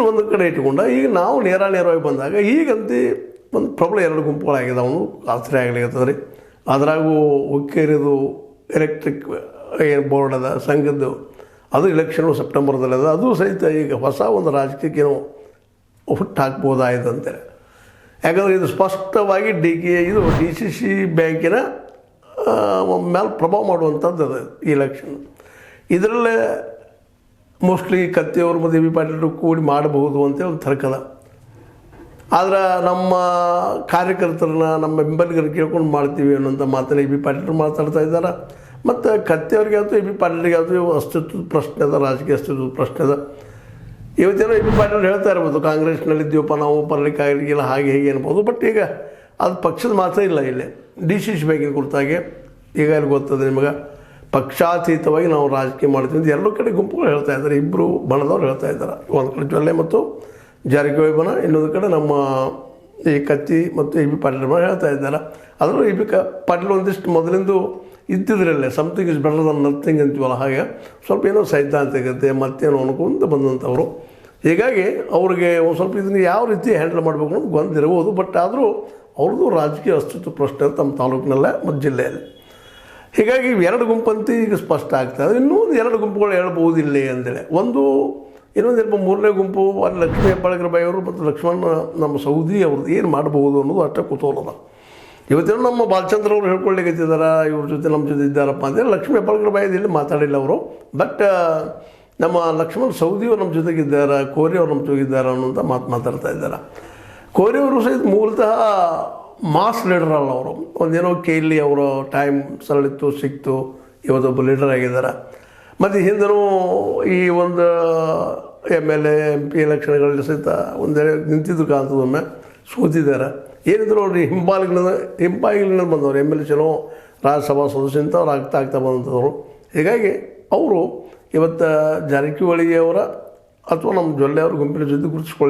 ಒಂದು ಕಡೆ ಇಟ್ಕೊಂಡ ಈಗ ನಾವು ನೇರವಾಗಿ ಬಂದಾಗ ಈಗಂತೂ ಒಂದು ಪ್ರಬಲ ಎರಡು ಗುಂಪುಗಳಾಗಿದ್ದಾವೆ. ಆಶ್ರಯ ಆಗಲಿರ್ತದೆ ರೀ. ಅದ್ರಾಗೂ ಹುಕ್ಕೇರಿದು ಎಲೆಕ್ಟ್ರಿಕ್ ಏನು ಬೋರ್ಡ್ ಅದ ಸಂಘದ್ದು, ಅದು ಇಲೆಕ್ಷನು ಸೆಪ್ಟೆಂಬರ್ದಲ್ಲಿ ಅದ. ಅದು ಸಹಿತ ಈಗ ಹೊಸ ಒಂದು ರಾಜಕೀಯಕ್ಕೆ ಏನೋ ಹುಟ್ಟು ಹಾಕ್ಬೋದಾಯ್ತು ಅಂತೇಳಿ. ಯಾಕಂದರೆ ಇದು ಸ್ಪಷ್ಟವಾಗಿ ಇದು DCC ಬ್ಯಾಂಕಿನ ಮೇಲೆ ಪ್ರಭಾವ ಮಾಡುವಂಥದ್ದು ಅದು ಈ ಎಲೆಕ್ಷನ್. ಇದರಲ್ಲೇ ಮೋಸ್ಟ್ಲಿ ಕತ್ತಿಯವರು ಮತ್ತು ಬಿ ಪಾಟೀಲರು ಕೂಡಿ ಮಾಡಬಹುದು ಅಂತೇಳಿ ಒಂದು ತರ್ಕದ. ಆದ್ರೆ ನಮ್ಮ ಕಾರ್ಯಕರ್ತರನ್ನ ನಮ್ಮ ಬೆಂಬಲಿಗರು ಕೇಳ್ಕೊಂಡು ಮಾಡ್ತೀವಿ ಅನ್ನೋಂಥ ಮಾತನ್ನ ಬಿ ಪಾಟೀಲರು ಮಾತಾಡ್ತಾ ಇದ್ದಾರೆ. ಮತ್ತು ಕತ್ತಿಯವ್ರಿಗೆ ಆಯ್ತು ಬಿ ಪಾಟೀಲರಿಗೆ ಆಯ್ತು ಅಸ್ತಿತ್ವದ ಪ್ರಶ್ನೆ ಅದ, ರಾಜಕೀಯ ಅಸ್ತಿತ್ವದ ಪ್ರಶ್ನೆ ಅದ. ಇವತ್ತೇನೋ ಬಿ ಪಾಟೀಲರು ಹೇಳ್ತಾ ಇರ್ಬೋದು ಕಾಂಗ್ರೆಸ್ನಲ್ಲಿದ್ದೀವಪ್ಪ ನಾವು ಬರಲಿಕ್ಕಾಗಲಿಲ್ಲ ಹಾಗೆ ಹೀಗೆ ಅನ್ಬೋದು. ಬಟ್ ಈಗ ಅದು ಪಕ್ಷದ ಮಾತ್ರ ಇಲ್ಲ. ಇಲ್ಲಿ DCC ಬ್ಯಾಂಕಿನ ಕುರಿತಾಗಿ ಈಗ ಅಲ್ಲಿ ಗೊತ್ತದೆ ನಿಮಗೆ, ಪಕ್ಷಾತೀತವಾಗಿ ನಾವು ರಾಜಕೀಯ ಮಾಡ್ತೀವಿ ಅಂತ ಎರಡೂ ಕಡೆ ಗುಂಪುಗಳು ಹೇಳ್ತಾ ಇದ್ದಾರೆ. ಇಬ್ಬರು ಬಣದವ್ರು ಹೇಳ್ತಾ ಇದ್ದಾರೆ. ಒಂದು ಕಡೆ ಜೊಲ್ಲೆ ಮತ್ತು ಜಾರಕಿಹೊಳಿ ಬಣ, ಇನ್ನೊಂದು ಕಡೆ ನಮ್ಮ ಈ ಕತ್ತಿ ಮತ್ತು ಬಿ ಪಾಟೀಲ್ ಬಣ ಹೇಳ್ತಾ ಇದ್ದಾರೆ. ಅದರಲ್ಲೂ ಬಿ ಪಾಟೀಲ್ ಒಂದಿಷ್ಟು ಮೊದಲಿಂದು ಇದ್ದಿದ್ರಲ್ಲೇ something is better than nothing ಅಂತೀವಲ್ಲ, ಹಾಗೆ ಸ್ವಲ್ಪ ಏನೋ ಸೈದ್ಧಾಂತಿಕತೆ ಮತ್ತೇನೋ ಅನ್ಕೊಂತ ಬಂದಂಥವ್ರು. ಹೀಗಾಗಿ ಅವ್ರಿಗೆ ಒಂದು ಸ್ವಲ್ಪ ಇದನ್ನು ಯಾವ ರೀತಿ ಹ್ಯಾಂಡಲ್ ಮಾಡಬೇಕು ಅನ್ನೋದು ಗೊಂದಿರ್ಬೋದು. ಬಟ್ ಆದರೂ ಅವ್ರದ್ದು ರಾಜಕೀಯ ಅಸ್ತಿತ್ವ ಪ್ರಶ್ನೆ ತಮ್ಮ ತಾಲೂಕಿನಲ್ಲೇ ಮತ್ತು ಜಿಲ್ಲೆಯಲ್ಲಿ. ಹೀಗಾಗಿ ಎರಡು ಗುಂಪಂತೂ ಈಗ ಸ್ಪಷ್ಟ ಆಗ್ತದೆ. ಇನ್ನೂ ಒಂದು ಎರಡು ಗುಂಪುಗಳು ಹೇಳ್ಬೋದಿಲ್ಲ ಅಂತೇಳಿ. ಇನ್ನೊಂದು ಸ್ವಲ್ಪ ಮೂರನೇ ಗುಂಪು ಅಲ್ಲಿ ಲಕ್ಷ್ಮೀ ಹೆಬ್ಬಾಳ್ಕರ್ ಬಾಯಿ ಅವರು ಮತ್ತು ಲಕ್ಷ್ಮಣ್ ನಮ್ಮ ಸೌದಿ ಅವ್ರದ್ದು ಏನು ಮಾಡಬಹುದು ಅನ್ನೋದು ಅಷ್ಟೇ ಕುತೂಹಲದ. ಇವತ್ತೇನೋ ನಮ್ಮ ಬಾಲಚಂದ್ರ ಅವರು ಹೇಳ್ಕೊಳ್ಳಿಕ್ಕಿದ್ದಾರೆ ಇವ್ರ ಜೊತೆ ನಮ್ಮ ಜೊತೆ ಇದ್ದಾರಪ್ಪ ಅಂತೇಳಿ. ಲಕ್ಷ್ಮೀ ಹೆಬ್ಬಾಳ್ಕರ್ ಬಾಯಿದಲ್ಲಿ ಮಾತಾಡಿಲ್ಲ ಅವರು. ಬಟ್ ನಮ್ಮ ಲಕ್ಷ್ಮಣ್ ಸೌದಿಯವರು ನಮ್ಮ ಜೊತೆಗಿದ್ದಾರೆ, ಕೋರಿ ಅವರು ನಮ್ಮ ಜೊತೆಗಿದ್ದಾರೆ ಅನ್ನೋಂಥ ಮಾತಾಡ್ತಾ ಇದ್ದಾರೆ. ಕೋರಿ ಅವರು ಸಹಿತ ಮೂಲತಃ ಮಾಸ್ ಲೀಡರ್ ಅಲ್ಲ ಅವರು. ಒಂದೇನೋ ಕೇಳಿ ಅವರ ಟೈಮ್ ಸರಳಿತ್ತು ಸಿಕ್ತು, ಇವತ್ತೊಬ್ಬ ಲೀಡರ್ ಆಗಿದ್ದಾರೆ. ಮತ್ತು ಹಿಂದೂ ಈ ಒಂದು MLA MP ಎಲೆಕ್ಷನ್ಗಳಲ್ಲಿ ಸಹಿತ ಒಂದೇ ನಿಂತಿದ್ದು ಕಾಣ್ತದೊಮ್ಮೆ ಸೋತಿದ್ದಾರೆ. ಏನಿದ್ರು ಅವ್ರಿಗೆ ಹಿಂಬಾಗಿಲಿನ ಬಂದವರು MLA ಚಲೋ ರಾಜ್ಯಸಭಾ ಸದಸ್ಯಂತ ಅವ್ರು ಆಗ್ತಾ ಬಂದಂಥವ್ರು. ಹೀಗಾಗಿ ಅವರು ಇವತ್ತು ಜಾರಕಿಹೊಳಿಯವರ ಅಥವಾ ನಮ್ಮ ಜೊಲ್ಲೆ ಅವ್ರ ಗುಂಪಿನ ಜೊತೆ ಗುರುತಿಸ್ಕೊಳ್ಳಿ